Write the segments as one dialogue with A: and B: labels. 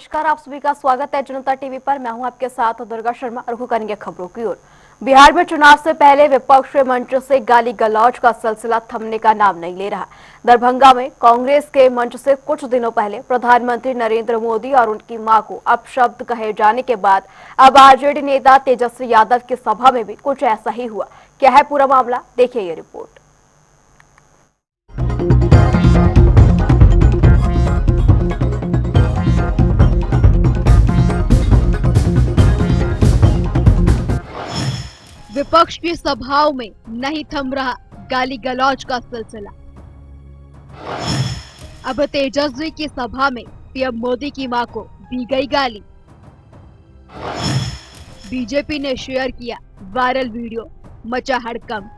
A: नमस्कार, आप सभी का स्वागत है जनता टीवी पर। मैं हूं आपके साथ दुर्गा शर्मा। रुख करेंगे खबरों की ओर। बिहार में चुनाव से पहले विपक्ष मंच से गाली गलौज का सिलसिला थमने का नाम नहीं ले रहा। दरभंगा में कांग्रेस के मंच से कुछ दिनों पहले प्रधानमंत्री नरेंद्र मोदी और उनकी मां को अपशब्द कहे जाने के बाद अब आरजेडी नेता तेजस्वी यादव की सभा में भी कुछ ऐसा ही हुआ। क्या है पूरा मामला, देखिए ये रिपोर्ट।
B: विपक्ष की सभाओं में नहीं थम रहा गाली गलौज का सिलसिला। अब तेजस्वी की सभा में पीएम मोदी की मां को दी गई गाली। बीजेपी ने शेयर किया वायरल वीडियो, मचा हड़कंप।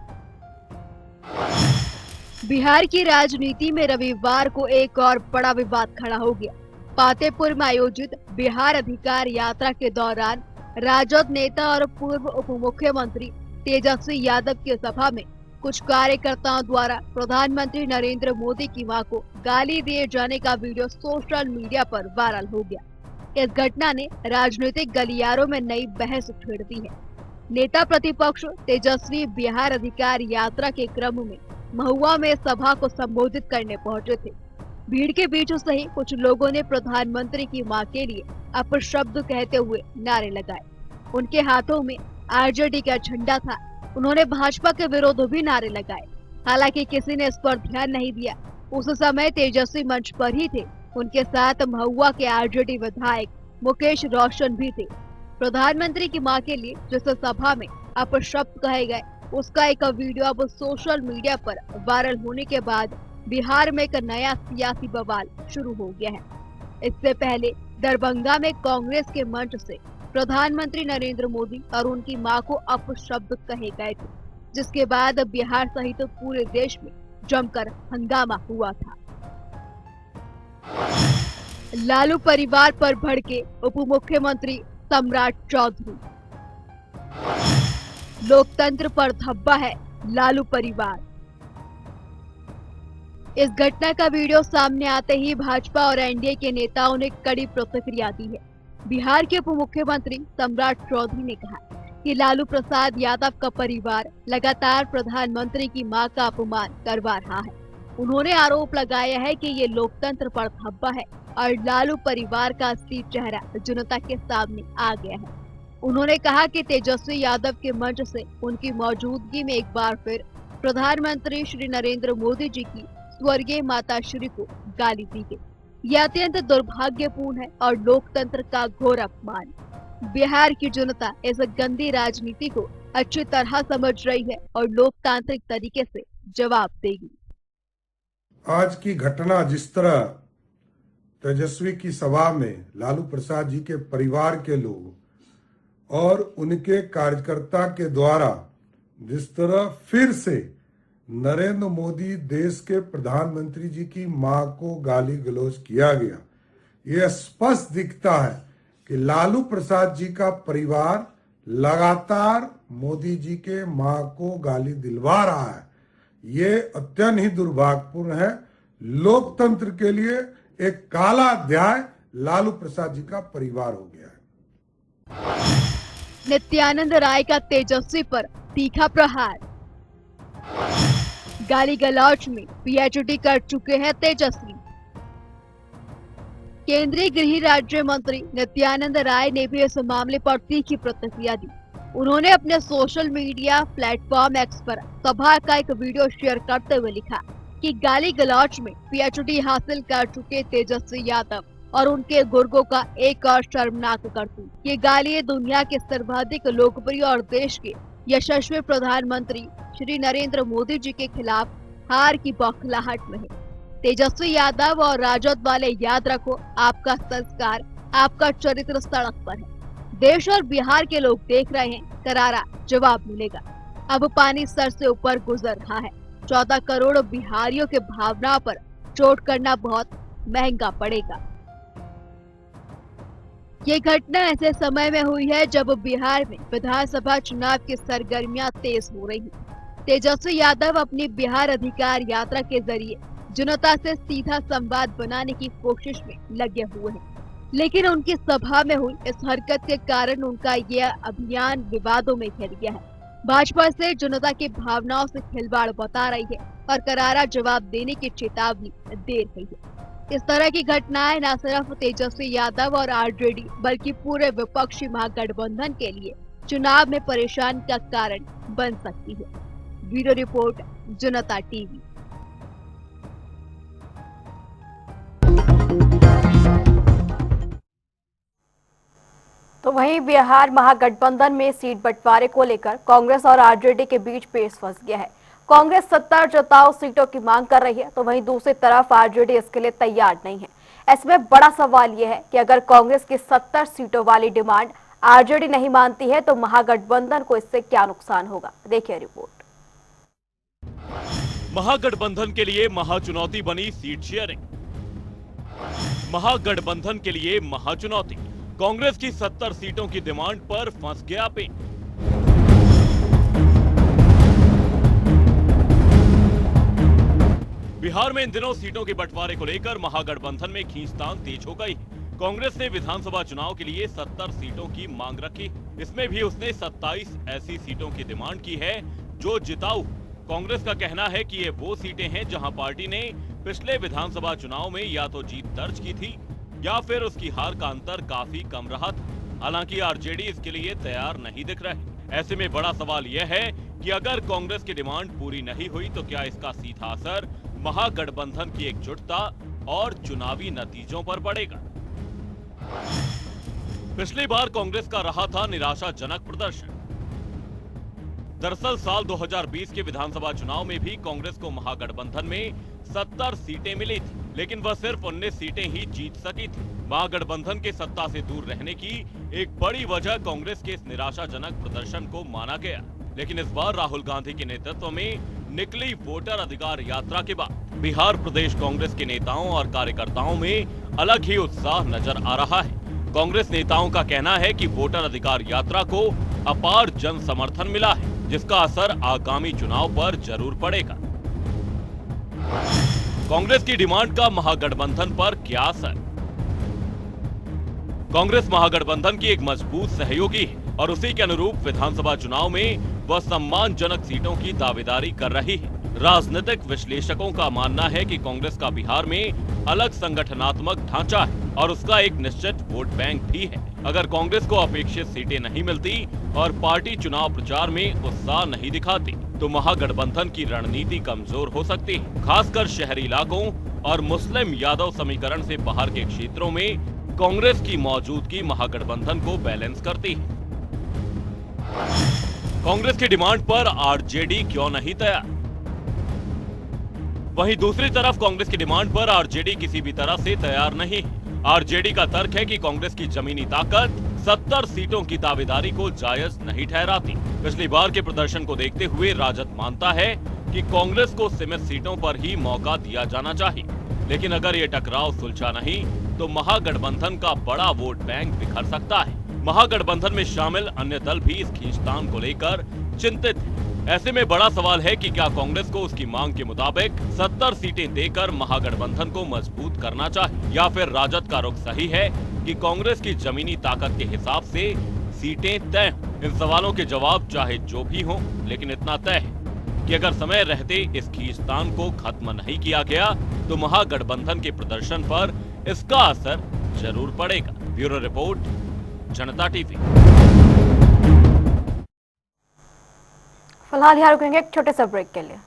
B: बिहार की राजनीति में रविवार को एक और बड़ा विवाद खड़ा हो गया। पातेपुर में आयोजित बिहार अधिकार यात्रा के दौरान राजद नेता और पूर्व उप मुख्यमंत्री तेजस्वी यादव की सभा में कुछ कार्यकर्ताओं द्वारा प्रधानमंत्री नरेंद्र मोदी की मां को गाली दिए जाने का वीडियो सोशल मीडिया पर वायरल हो गया। इस घटना ने राजनीतिक गलियारों में नई बहस छेड़ दी है। नेता प्रतिपक्ष तेजस्वी बिहार अधिकार यात्रा के क्रम में महुआ में सभा को संबोधित करने पहुंचे थे। भीड़ के बीच से ही कुछ लोगों ने प्रधानमंत्री की मां के लिए अपशब्द कहते हुए नारे लगाए। उनके हाथों में आरजेडी का झंडा था। उन्होंने भाजपा के विरोध भी नारे लगाए। हालांकि किसी ने इस पर ध्यान नहीं दिया। उस समय तेजस्वी मंच पर ही थे। उनके साथ महुआ के आरजेडी विधायक मुकेश रोशन भी थे। प्रधानमंत्री की मां के लिए जिस सभा में अपशब्द कहे गए, उसका एक वीडियो अब सोशल मीडिया पर वायरल होने के बाद बिहार में एक नया सियासी बवाल शुरू हो गया है। इससे पहले दरभंगा में कांग्रेस के मंच से प्रधानमंत्री नरेंद्र मोदी और उनकी मां को अपशब्द कहे गए थे, जिसके बाद बिहार सहित पूरे देश में जमकर हंगामा हुआ था। लालू परिवार पर भड़के उप मुख्यमंत्री सम्राट चौधरी। लोकतंत्र पर धब्बा है लालू परिवार। इस घटना का वीडियो सामने आते ही भाजपा और एनडीए के नेताओं ने कड़ी प्रतिक्रिया दी है। बिहार के उप मुख्यमंत्री सम्राट चौधरी ने कहा कि लालू प्रसाद यादव का परिवार लगातार प्रधानमंत्री की मां का अपमान करवा रहा है। उन्होंने आरोप लगाया है कि ये लोकतंत्र पर धब्बा है और लालू परिवार का असली चेहरा जनता के सामने आ गया है। उन्होंने कहा कि तेजस्वी यादव के मंच से उनकी मौजूदगी में एक बार फिर प्रधानमंत्री श्री नरेंद्र मोदी जी की स्वर्गीय माता श्री को गाली दी गई। यह अत्यंत दुर्भाग्यपूर्ण है और लोकतंत्र का घोर अपमान। बिहार की जनता इस गंदी राजनीति को अच्छी तरह समझ रही है और लोकतांत्रिक तरीके से जवाब देगी।
C: आज की घटना जिस तरह तेजस्वी की सभा में लालू प्रसाद जी के परिवार के लोग और उनके कार्यकर्ता के द्वारा जिस तरह फिर से नरेंद्र मोदी देश के प्रधानमंत्री जी की मां को गाली गलौज किया गया, यह स्पष्ट दिखता है कि लालू प्रसाद जी का परिवार लगातार मोदी जी के मां को गाली दिलवा रहा है। ये अत्यंत ही दुर्भाग्यपूर्ण है। लोकतंत्र के लिए एक काला अध्याय लालू प्रसाद जी का परिवार हो गया है।
B: नित्यानंद राय का तेजस्वी पर तीखा प्रहार। गाली गलौज में पीएचडी कर चुके हैं तेजस्वी। केंद्रीय गृह राज्य मंत्री नित्यानंद राय ने भी इस मामले पर तीखी प्रतिक्रिया दी। उन्होंने अपने सोशल मीडिया प्लेटफॉर्म एक्स पर सभा का एक वीडियो शेयर करते हुए लिखा कि गाली गलौज में पीएचडी हासिल कर चुके तेजस्वी यादव और उनके गुर्गों का एक और शर्मनाक करतूत। ये गाली दुनिया के सर्वाधिक लोकप्रिय और देश के यशस्वी प्रधानमंत्री श्री नरेंद्र मोदी जी के खिलाफ हार की बौखलाहट में है। तेजस्वी यादव और राजद वाले याद रखो, आपका संस्कार, आपका चरित्र सड़क पर है। देश और बिहार के लोग देख रहे हैं, करारा जवाब मिलेगा। अब पानी सर से ऊपर गुजर रहा है। 14 करोड़ बिहारियों के भावना पर चोट करना बहुत महंगा पड़ेगा। ये घटना ऐसे समय में हुई है जब बिहार में विधानसभा चुनाव की सरगर्मियां तेज हो रही हैं। तेजस्वी यादव अपनी बिहार अधिकार यात्रा के जरिए जनता से सीधा संवाद बनाने की कोशिश में लगे हुए हैं। लेकिन उनकी सभा में हुई इस हरकत के कारण उनका यह अभियान विवादों में घिर गया है। भाजपा से जनता की भावनाओं से खिलवाड़ बता रही है और करारा जवाब देने की चेतावनी दे रही है। इस तरह की घटनाएं न सिर्फ तेजस्वी यादव और आरजेडी बल्कि पूरे विपक्षी महागठबंधन के लिए चुनाव में परेशानी का कारण बन सकती है। ब्यूरो रिपोर्ट, जनता टीवी।
A: तो वहीं बिहार महागठबंधन में सीट बंटवारे को लेकर कांग्रेस और आरजेडी के बीच पेच फंस गया है। कांग्रेस 70 जताओ सीटों की मांग कर रही है, तो वहीं दूसरी तरफ आरजेडी इसके लिए तैयार नहीं है। ऐसे में बड़ा सवाल यह है कि अगर कांग्रेस की 70 सीटों वाली डिमांड आरजेडी नहीं मानती है तो महागठबंधन को इससे क्या नुकसान होगा। देखिए रिपोर्ट।
D: महागठबंधन के लिए महाचुनौती बनी सीट शेयरिंग। महागठबंधन के लिए महाचुनौती, कांग्रेस की 70 सीटों की डिमांड पर फंस गया पेच। बिहार में इन दिनों सीटों के बंटवारे को लेकर महागठबंधन में खींचतान तेज हो गई। कांग्रेस ने विधानसभा चुनाव के लिए 70 सीटों की मांग रखी। इसमें भी उसने 27 ऐसी सीटों की डिमांड की है जो जिताऊ। कांग्रेस का कहना है कि ये वो सीटें हैं जहां पार्टी ने पिछले विधानसभा चुनाव में या तो जीत दर्ज की थी या फिर उसकी हार का अंतर काफी कम रहा था। हालांकि आरजेडी इसके लिए तैयार नहीं दिख रहे। ऐसे में बड़ा सवाल यह है कि अगर कांग्रेस की डिमांड पूरी नहीं हुई तो क्या इसका सीधा असर महागठबंधन की एकजुटता और चुनावी नतीजों पर पड़ेगा। पिछली बार कांग्रेस का रहा था निराशाजनक प्रदर्शन। दरअसल साल 2020 के विधानसभा चुनाव में भी कांग्रेस को महागठबंधन में 70 सीटें मिली थी, लेकिन वह सिर्फ 19 सीटें ही जीत सकी थी। महागठबंधन के सत्ता से दूर रहने की एक बड़ी वजह कांग्रेस के इस निराशाजनक प्रदर्शन को माना गया। लेकिन इस बार राहुल गांधी के नेतृत्व में निकली वोटर अधिकार यात्रा के बाद बिहार प्रदेश कांग्रेस के नेताओं और कार्यकर्ताओं में अलग ही उत्साह नजर आ रहा है। कांग्रेस नेताओं का कहना है कि वोटर अधिकार यात्रा को अपार जन समर्थन मिला है, जिसका असर आगामी चुनाव पर जरूर पड़ेगा। कांग्रेस की डिमांड का महागठबंधन पर क्या असर? कांग्रेस महागठबंधन की एक मजबूत सहयोगी है और उसी के अनुरूप विधानसभा चुनाव में वह सम्मानजनक सीटों की दावेदारी कर रही है। राजनीतिक विश्लेषकों का मानना है कि कांग्रेस का बिहार में अलग संगठनात्मक ढांचा है और उसका एक निश्चित वोट बैंक भी है। अगर कांग्रेस को अपेक्षित सीटें नहीं मिलती और पार्टी चुनाव प्रचार में उत्साह नहीं दिखाती तो महागठबंधन की रणनीति कमजोर हो सकती है। खासकर शहरी इलाकों और मुस्लिम यादव समीकरण से बाहर के क्षेत्रों में कांग्रेस की मौजूदगी महागठबंधन को बैलेंस करती है। कांग्रेस की डिमांड पर आरजेडी क्यों नहीं तैयार? वहीं दूसरी तरफ कांग्रेस की डिमांड पर आरजेडी किसी भी तरह से तैयार नहीं है। आरजेडी का तर्क है कि कांग्रेस की जमीनी ताकत 70 सीटों की दावेदारी को जायज नहीं ठहराती। पिछली बार के प्रदर्शन को देखते हुए राजद मानता है कि कांग्रेस को सीमित सीटों पर ही मौका दिया जाना चाहिए, लेकिन अगर ये टकराव सुलझा नहीं तो महागठबंधन का बड़ा वोट बैंक बिखर सकता है। महागठबंधन में शामिल अन्य दल भी इस खींचतान को लेकर चिंतित हैं। ऐसे में बड़ा सवाल है कि क्या कांग्रेस को उसकी मांग के मुताबिक 70 सीटें देकर महागठबंधन को मजबूत करना चाहिए या फिर राजद का रुख सही है कि कांग्रेस की जमीनी ताकत के हिसाब से सीटें तय हों। इन सवालों के जवाब चाहे जो भी हों, लेकिन इतना तय है कि अगर समय रहते इस खींचतान को खत्म नहीं किया गया तो महागठबंधन के प्रदर्शन पर इसका असर जरूर पड़ेगा। ब्यूरो रिपोर्ट, जनता टीवी।
A: फिलहाल यहाँ रुकेंगे एक छोटे से ब्रेक के लिए।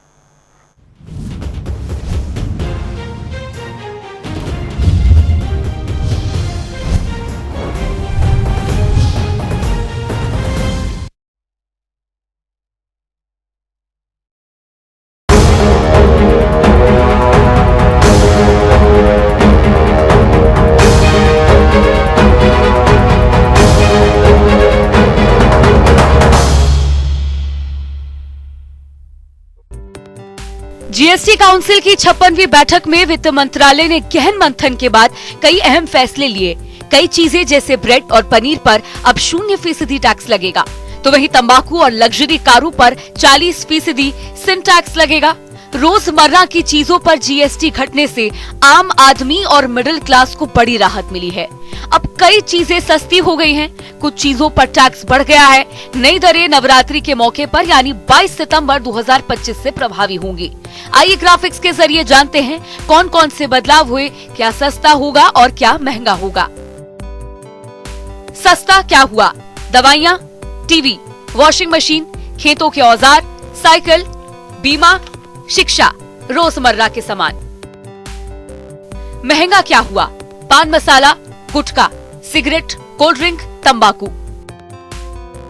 E: जीएसटी काउंसिल की 56वीं बैठक में वित्त मंत्रालय ने गहन मंथन के बाद कई अहम फैसले लिए। कई चीजें जैसे ब्रेड और पनीर पर अब 0% टैक्स लगेगा, तो वहीं तंबाकू और लग्जरी कारों पर 40% सिन टैक्स लगेगा। रोजमर्रा की चीजों पर जीएसटी घटने से आम आदमी और मिडिल क्लास को बड़ी राहत मिली है। अब कई चीजें सस्ती हो गई हैं, कुछ चीजों पर टैक्स बढ़ गया है। नई दरें नवरात्रि के मौके पर यानी 22 सितंबर 2025 से प्रभावी होंगी। आइए ग्राफिक्स के जरिए जानते हैं कौन कौन से बदलाव हुए, क्या सस्ता होगा और क्या महंगा होगा। सस्ता क्या हुआ? दवाइयाँ, टीवी, वॉशिंग मशीन, खेतों के औजार, साइकिल, बीमा, शिक्षा, रोजमर्रा के सामान। महंगा क्या हुआ? पान मसाला, गुटखा, सिगरेट, कोल्ड ड्रिंक, तंबाकू।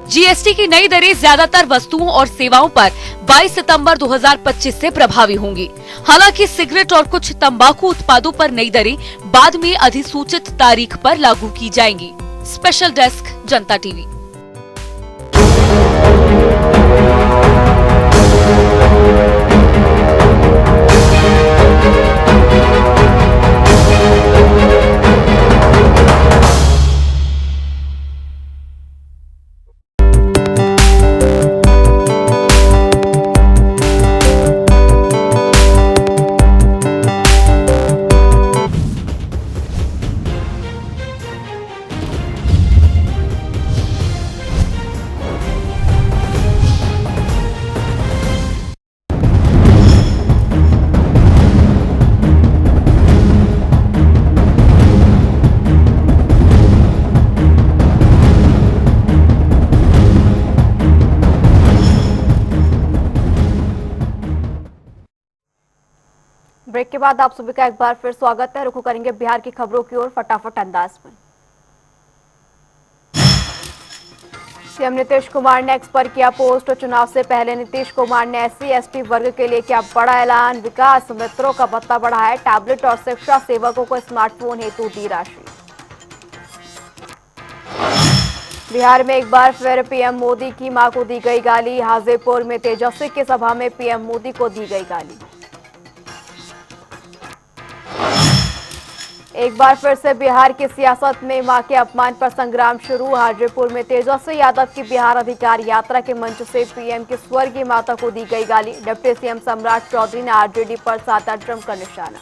E: जीएसटी की नई दरें ज्यादातर वस्तुओं और सेवाओं पर 22 सितंबर 2025 से प्रभावी होंगी। हालांकि सिगरेट और कुछ तंबाकू उत्पादों पर नई दरें बाद में अधिसूचित तारीख पर लागू की जाएंगी। स्पेशल डेस्क, जनता टीवी।
A: ब्रेक के बाद आप सभी का एक बार फिर स्वागत है। रुखो करेंगे बिहार की खबरों की ओर फटाफट अंदाज में। सीएम नीतीश कुमार ने एक्स पर किया पोस्ट। चुनाव से पहले नीतीश कुमार ने एससी एसटी वर्ग के लिए किया बड़ा ऐलान। विकास मित्रों का भत्ता बढ़ा है। टैबलेट और शिक्षा सेवकों को स्मार्टफोन हेतु दी राशि। बिहार में एक बार फिर पीएम मोदी की मां को दी गई गाली। हाजीपुर में तेजस्वी की सभा में पीएम मोदी को दी गई गाली। एक बार फिर से बिहार की सियासत में मां के अपमान पर संग्राम शुरू। हाजीपुर में तेजस्वी यादव की बिहार अधिकार यात्रा के मंच से पीएम की स्वर्गीय माता को दी गई गाली। डिप्टी सीएम सम्राट चौधरी ने आरजेडी पर साधा ट्रंप का निशाना।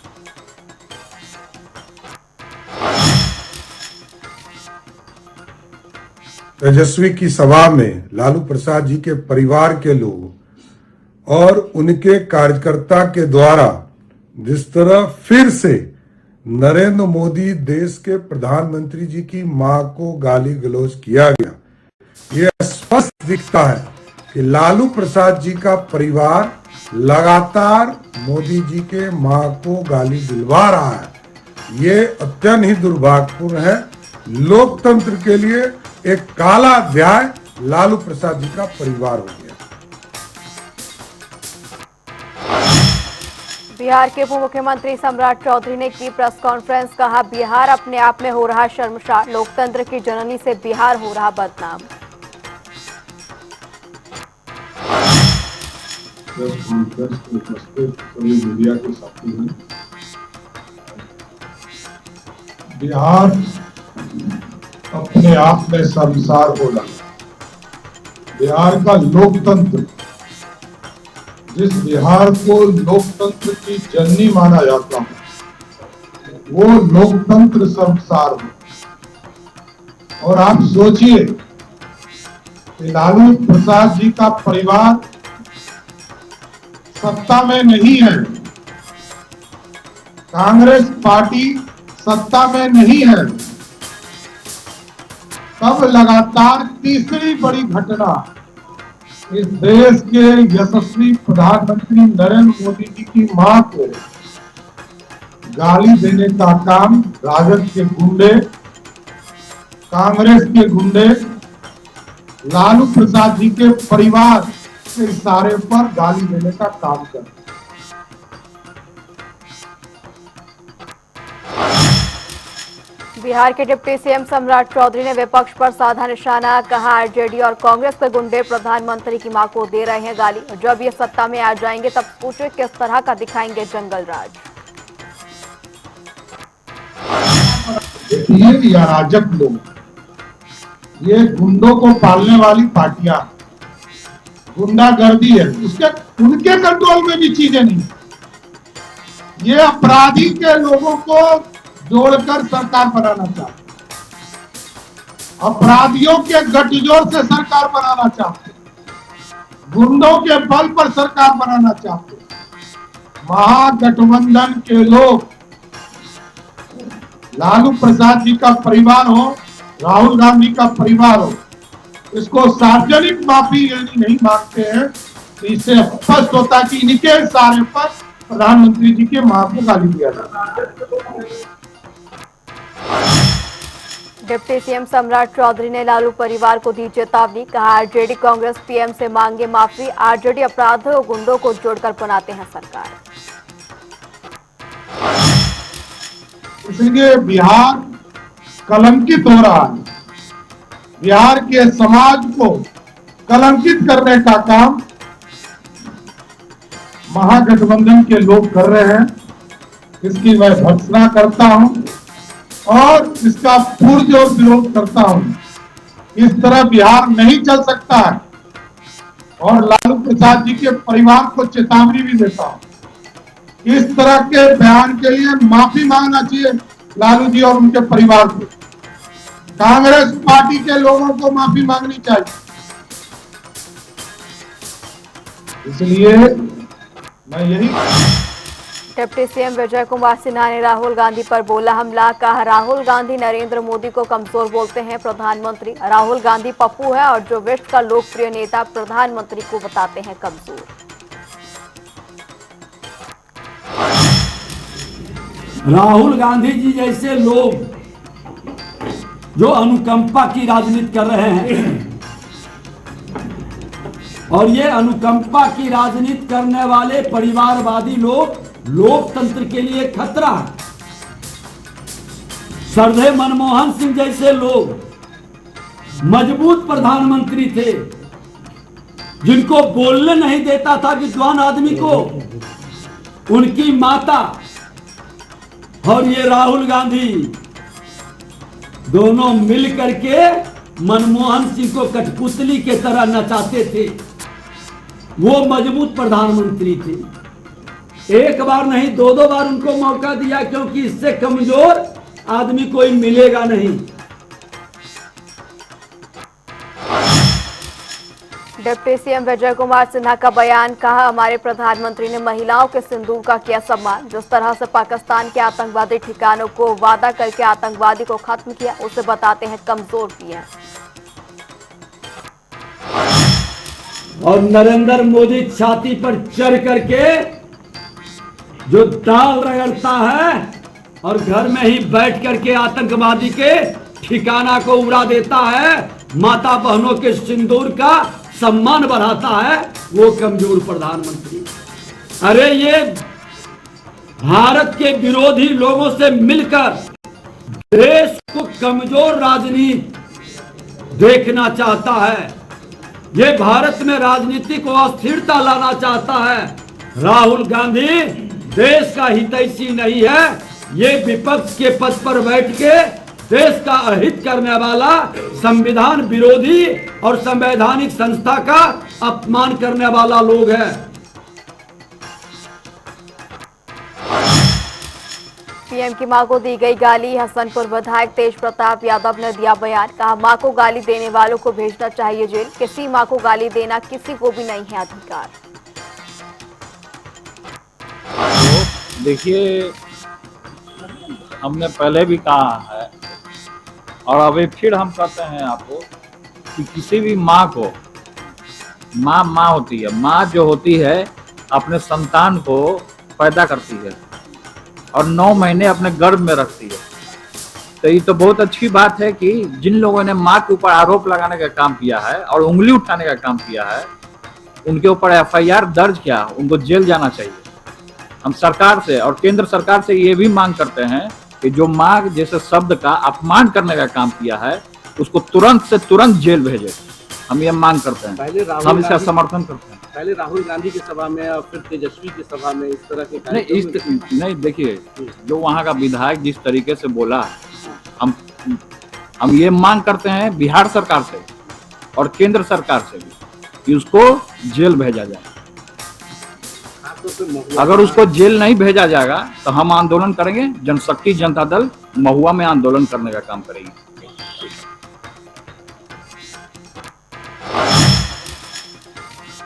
C: तेजस्वी की सभा में लालू प्रसाद जी के परिवार के लोग और उनके कार्यकर्ता के द्वारा जिस तरह फिर से नरेंद्र मोदी देश के प्रधानमंत्री जी की मां को गाली गलौज किया गया, यह स्पष्ट दिखता है कि लालू प्रसाद जी का परिवार लगातार मोदी जी के मां को गाली दिलवा रहा है। ये अत्यंत ही दुर्भाग्यपूर्ण है। लोकतंत्र के लिए एक काला अध्याय लालू प्रसाद जी का परिवार हो गया।
A: बिहार के उप मुख्यमंत्री सम्राट चौधरी ने की प्रेस कॉन्फ्रेंस। कहा, बिहार अपने आप में हो रहा शर्मसार। लोकतंत्र की जननी से बिहार हो रहा बदनाम।
F: प्रेस कॉन्फ्रेंस में उपस्थित सभी मीडिया के साथी हैं। बिहार अपने आप में शर्मसार हो रहा है। बिहार का लोकतंत्र, जिस बिहार को लोकतंत्र की जननी माना जाता है, वो लोकतंत्र शर्मसार हो। और आप सोचिए कि लालू प्रसाद जी का परिवार सत्ता में नहीं है, कांग्रेस पार्टी सत्ता में नहीं है, तब लगातार तीसरी बड़ी घटना इस देश के यशस्वी प्रधानमंत्री नरेंद्र मोदी जी की मां को गाली देने का काम राजद के गुंडे, कांग्रेस के गुंडे, लालू प्रसाद जी के परिवार के इशारे पर गाली देने का काम कर।
A: बिहार के डिप्टी सीएम सम्राट चौधरी ने विपक्ष पर साधा निशाना। कहा, आरजेडी और कांग्रेस के गुंडे प्रधानमंत्री की मां को दे रहे हैं गाली। जब ये सत्ता में आ जाएंगे तब सोचे किस तरह का दिखाएंगे जंगल राज।
F: ये अराजक लोग, ये गुंडों को पालने वाली पार्टियां, गुंडागर्दी है, उसके उनके कंट्रोल में भी चीजें नहीं। ये अपराधी के लोगों को जोड़कर सरकार बनाना चाहते, अपराधियों के गठजोड़ से सरकार बनाना चाहते, गुंडों के बल पर सरकार बनाना चाहते। महागठबंधन के लोग, लालू प्रसाद जी का परिवार हो, राहुल गांधी का परिवार हो, इसको सार्वजनिक माफी यदि नहीं मांगते हैं तो इससे स्पष्ट होता कि इनके इशारे पर प्रधानमंत्री जी के मां को गाली दिया जाता है।
A: डिप्टी सीएम सम्राट चौधरी ने लालू परिवार को दी चेतावनी, कहा आरजेडी कांग्रेस पीएम से मांगे माफी, आरजेडी अपराधियों और गुंडों को जोड़कर बनाते हैं सरकार।
F: इसलिए बिहार कलंकित हो रहा है, बिहार के समाज को कलंकित करने का काम महागठबंधन के लोग कर रहे हैं। इसकी मैं भर्त्सना करता हूं और इसका पुरजोर विरोध करता हूं। इस तरह बिहार नहीं चल सकता है और लालू प्रसाद जी के परिवार को चेतावनी भी देता हूं। इस तरह के बयान के लिए माफी मांगना चाहिए लालू जी और उनके परिवार को। कांग्रेस पार्टी के लोगों को माफी मांगनी चाहिए। इसलिए मैं यही
A: डिप्टी सीएम विजय कुमार सिन्हा ने राहुल गांधी पर बोला हमला, कहा राहुल गांधी नरेंद्र मोदी को कमजोर बोलते हैं। प्रधानमंत्री राहुल गांधी पप्पू है और जो विश्व का लोकप्रिय नेता प्रधानमंत्री को बताते हैं कमजोर।
G: राहुल गांधी जी जैसे लोग जो अनुकंपा की राजनीति कर रहे हैं और ये अनुकंपा की राजनीति करने वाले परिवारवादी लोग लोकतंत्र के लिए खतरा है। सरदार मनमोहन सिंह जैसे लोग मजबूत प्रधानमंत्री थे, जिनको बोलने नहीं देता था विद्वान आदमी को, उनकी माता और ये राहुल गांधी दोनों मिल करके मनमोहन सिंह को कठपुतली के तरह नचाते थे। वो मजबूत प्रधानमंत्री थे। एक बार नहीं, दो बार उनको मौका दिया, क्योंकि इससे कमजोर आदमी कोई मिलेगा नहीं।
A: डिप्टी सीएम विजय कुमार सिन्हा का बयान, कहा हमारे प्रधानमंत्री ने महिलाओं के सिंदूर का किया सम्मान। जिस तरह से पाकिस्तान के आतंकवादी ठिकानों को वादा करके आतंकवादी को खत्म किया, उसे बताते हैं कमजोर पीएम।
G: और नरेंद्र मोदी छाती पर चढ़ करके जो दाल रगड़ता है और घर में ही बैठ करके आतंकवादी के ठिकाना को उड़ा देता है, माता बहनों के सिंदूर का सम्मान बढ़ाता है, वो कमजोर प्रधानमंत्री। अरे ये भारत के विरोधी लोगों से मिलकर देश को कमजोर राजनीति देखना चाहता है। ये भारत में राजनीति को अस्थिरता लाना चाहता है। राहुल गांधी देश का हितैषी नहीं है, ये विपक्ष के पद पर बैठ के देश का अहित करने वाला, संविधान विरोधी और संवैधानिक संस्था का अपमान करने वाला लोग है।
A: पीएम की मां को दी गई गाली, हसनपुर विधायक तेज प्रताप यादव ने दिया बयान, कहा मां को गाली देने वालों को भेजना चाहिए जेल। किसी मां को गाली देना किसी को भी नहीं है अधिकार।
H: तो देखिए, हमने पहले भी कहा है और अभी फिर हम कहते हैं आपको कि किसी भी माँ को, माँ होती है, माँ जो होती है अपने संतान को पैदा करती है और 9 महीने अपने गर्भ में रखती है। तो ये तो बहुत अच्छी बात है कि जिन लोगों ने माँ के ऊपर आरोप लगाने का काम किया है और उंगली उठाने का काम किया है, उनके ऊपर FIR दर्ज किया, उनको जेल जाना चाहिए। हम सरकार से और केंद्र सरकार से ये भी मांग करते हैं कि जो माँ जैसे शब्द का अपमान करने का काम किया है, उसको तुरंत से तुरंत जेल भेजे। हम ये मांग करते हैं, हम इसका समर्थन करते हैं।
I: पहले राहुल गांधी की सभा में और फिर तेजस्वी की सभा में इस तरह के
H: नहीं, देखिए, जो वहाँ का विधायक जिस तरीके से बोला, हम ये मांग करते हैं बिहार सरकार से और केंद्र सरकार से भी कि उसको जेल भेजा जाए।
I: हाँ, तो फिर महुआ
H: अगर उसको जेल नहीं भेजा जाएगा तो हम आंदोलन करेंगे। जनशक्ति जनता दल महुआ में आंदोलन करने का काम करेगी।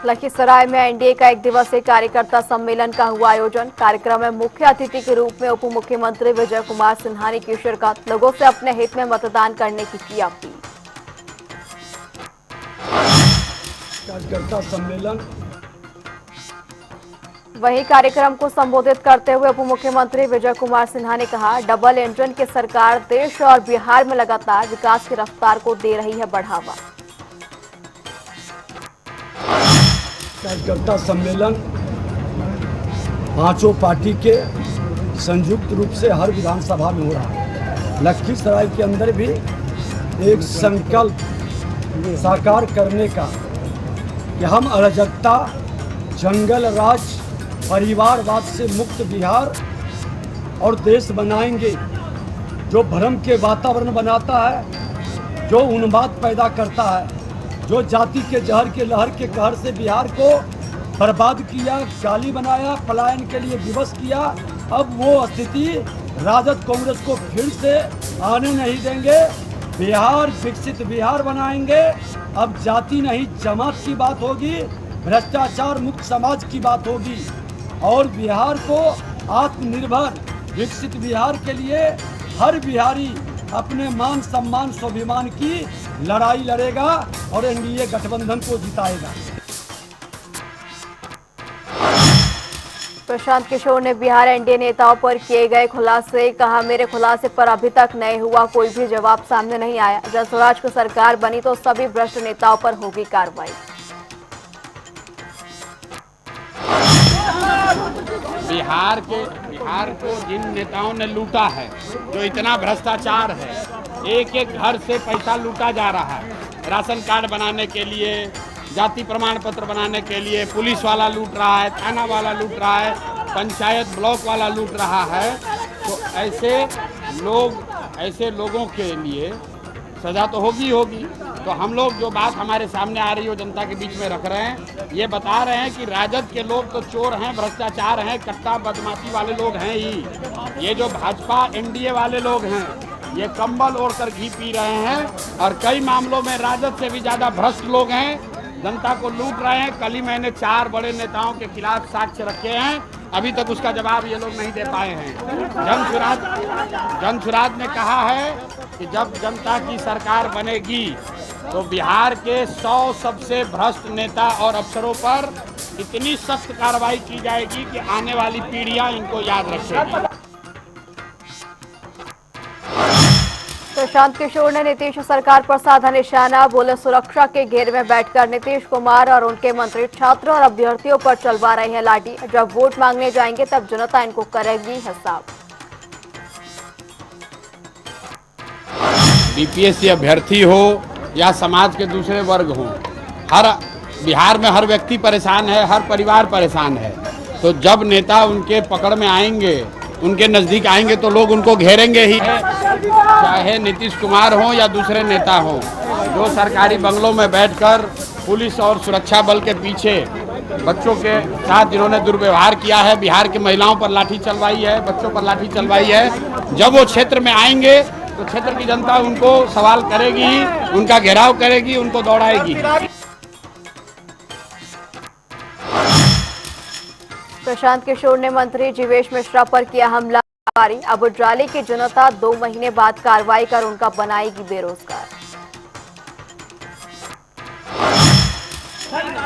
A: लखीसराय में एनडीए का 1 दिवसीय कार्यकर्ता सम्मेलन का हुआ आयोजन। कार्यक्रम में मुख्य अतिथि के रूप में उप मुख्यमंत्री विजय कुमार सिन्हा ने की शिरकत। लोगों से अपने हित में मतदान करने की अपील।
G: कार्यकर्ता सम्मेलन
A: वहीं कार्यक्रम को संबोधित करते हुए उप मुख्यमंत्री विजय कुमार सिन्हा ने कहा, डबल इंजन की सरकार देश और बिहार में लगातार विकास की रफ्तार को दे रही है बढ़ावा।
G: कार्यकर्ता सम्मेलन पांचों पार्टी के संयुक्त रूप से हर विधानसभा में हो रहा है। लखीसराय के अंदर भी एक संकल्प साकार करने का कि हम अराजकता, जंगल राज, परिवारवाद से मुक्त बिहार और देश बनाएंगे। जो भ्रम के वातावरण बनाता है, जो उन्माद पैदा करता है, जो जाति के जहर के लहर के कहर से बिहार को बर्बाद किया, गाली बनाया, पलायन के लिए विवश किया, अब वो स्थिति राजद कांग्रेस को फिर से आने नहीं देंगे। बिहार विकसित बिहार बनाएंगे। अब जाति नहीं जमात की बात होगी, भ्रष्टाचार मुक्त समाज की बात होगी और बिहार को आत्मनिर्भर विकसित बिहार के लिए हर बिहारी अपने मान सम्मान स्वाभिमान की लड़ाई लड़ेगा और एनडीए गठबंधन को जिताएगा।
A: प्रशांत किशोर ने बिहार एनडीए नेताओं पर किए गए खुलासे। कहा, मेरे खुलासे पर अभी तक नहीं हुआ कोई भी जवाब सामने नहीं आया। जब स्वराज की सरकार बनी तो सभी भ्रष्ट नेताओं पर होगी कार्रवाई।
J: बिहार को जिन नेताओं ने लूटा है, जो इतना भ्रष्टाचार है, एक एक घर से पैसा लूटा जा रहा है। राशन कार्ड बनाने के लिए, जाति प्रमाण पत्र बनाने के लिए पुलिस वाला लूट रहा है, थाना वाला लूट रहा है, पंचायत ब्लॉक वाला लूट रहा है। तो ऐसे लोगों के लिए सजा तो होगी। तो हम लोग जो बात हमारे सामने आ रही है जनता के बीच में रख रहे हैं, ये बता रहे हैं कि राजद के लोग तो चोर हैं, भ्रष्टाचार हैं, कट्टा बदमाशी वाले लोग हैं ही। ये जो भाजपा एनडीए वाले लोग हैं, ये कंबल ओढ़कर घी पी रहे हैं और कई मामलों में राजद से भी ज्यादा भ्रष्ट लोग हैं, जनता को लूट रहे हैं। कल ही मैंने 4 बड़े नेताओं के खिलाफ साक्ष्य रखे हैं, अभी तक उसका जवाब ये लोग नहीं दे पाए हैं। जनसुराज ने कहा है कि जब जनता की सरकार बनेगी तो बिहार के 100 सबसे भ्रष्ट नेता और अफसरों पर इतनी सख्त कार्रवाई की जाएगी कि आने वाली पीढ़ियां इनको याद रखेगी।
A: प्रशांत किशोर ने नीतीश सरकार पर साधा निशाना। बोले, सुरक्षा के घेरे में बैठकर नीतीश कुमार और उनके मंत्री छात्रों और अभ्यर्थियों पर चलवा रहे हैं लाठी। जब वोट मांगने जाएंगे तब जनता इनको करेगी हिसाब।
J: बीपीएससी अभ्यर्थी हो या समाज के दूसरे वर्ग हो, हर बिहार में हर व्यक्ति परेशान है, हर परिवार परेशान है। तो जब नेता उनके पकड़ में आएंगे, उनके नजदीक आएंगे तो लोग उनको घेरेंगे ही। चाहे नीतीश कुमार हो या दूसरे नेता हो, जो सरकारी बंगलों में बैठकर पुलिस और सुरक्षा बल के पीछे बच्चों के साथ जिन्होंने दुर्व्यवहार किया है, बिहार की महिलाओं पर लाठी चलवाई है, बच्चों पर लाठी चलवाई है, जब वो क्षेत्र में आएंगे तो क्षेत्र की जनता उनको सवाल करेगी, उनका घेराव करेगी, उनको दौड़ाएगी।
A: प्रशांत किशोर ने मंत्री जीवेश मिश्रा पर किया हमला। अब उजाले की जनता 2 महीने बाद कार्रवाई कर उनका बनाएगी बेरोजगार।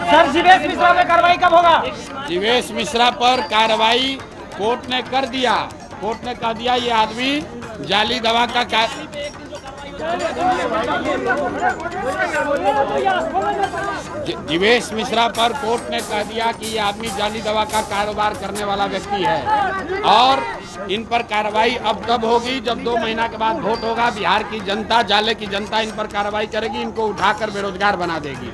K: सर, जीवेश मिश्रा पे कार्रवाई कब होगा?
J: जीवेश मिश्रा पर कार्रवाई कोर्ट ने कर दिया। कोर्ट ने कह दिया ये आदमी जाली दवा का जीवेश मिश्रा पर कोर्ट ने कह दिया कि ये आदमी जाली दवा का कारोबार करने वाला व्यक्ति है और इन पर कार्रवाई अब तब होगी जब 2 महीना के बाद वोट होगा। बिहार की जनता, जाले की जनता इन पर कार्रवाई करेगी, इनको उठाकर बेरोजगार बना देगी।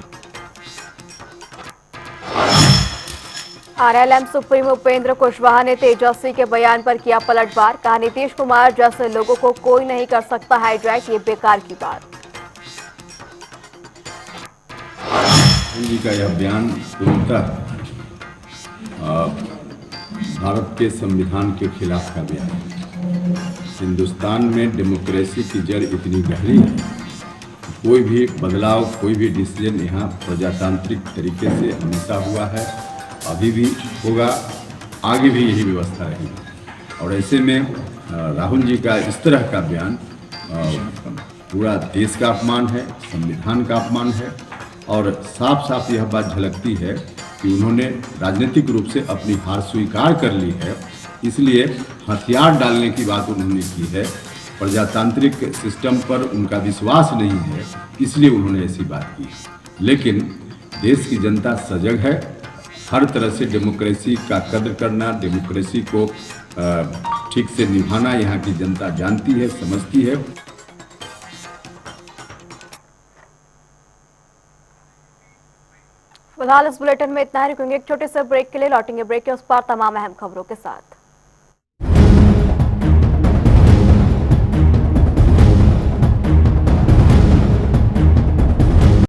A: आरएलएम सुप्रीमो उपेंद्र कुशवाहा ने तेजस्वी के बयान पर किया पलटवार। कहा, नीतीश कुमार जैसे लोगों को कोई नहीं कर सकता हाईजैक, ये बेकार की बात।
L: जी का यह बयान पूर्णतः भारत के संविधान के खिलाफ का बयान है। हिंदुस्तान में डेमोक्रेसी की जड़ इतनी गहरी है, कोई भी बदलाव, कोई भी डिसीजन यहाँ प्रजातांत्रिक तरीके से हमेशा हुआ है, अभी भी होगा, आगे भी यही व्यवस्था रहेगी। और ऐसे में राहुल जी का इस तरह का बयान पूरा देश का अपमान है, संविधान का अपमान है और साफ साफ यह बात झलकती है कि उन्होंने राजनीतिक रूप से अपनी हार स्वीकार कर ली है, इसलिए हथियार डालने की बात उन्होंने की है। प्रजातांत्रिक सिस्टम पर उनका विश्वास नहीं है, इसलिए उन्होंने ऐसी बात की। लेकिन देश की जनता सजग है, हर तरह से डेमोक्रेसी का कद्र करना, डेमोक्रेसी को ठीक से निभाना यहाँ की जनता जानती है, समझती है।
A: फिलहाल इस बुलेटिन में इतना ही, रुकेंगे एक छोटे से ब्रेक के लिए, लौटेंगे ब्रेक के उस पार तमाम अहम खबरों के साथ।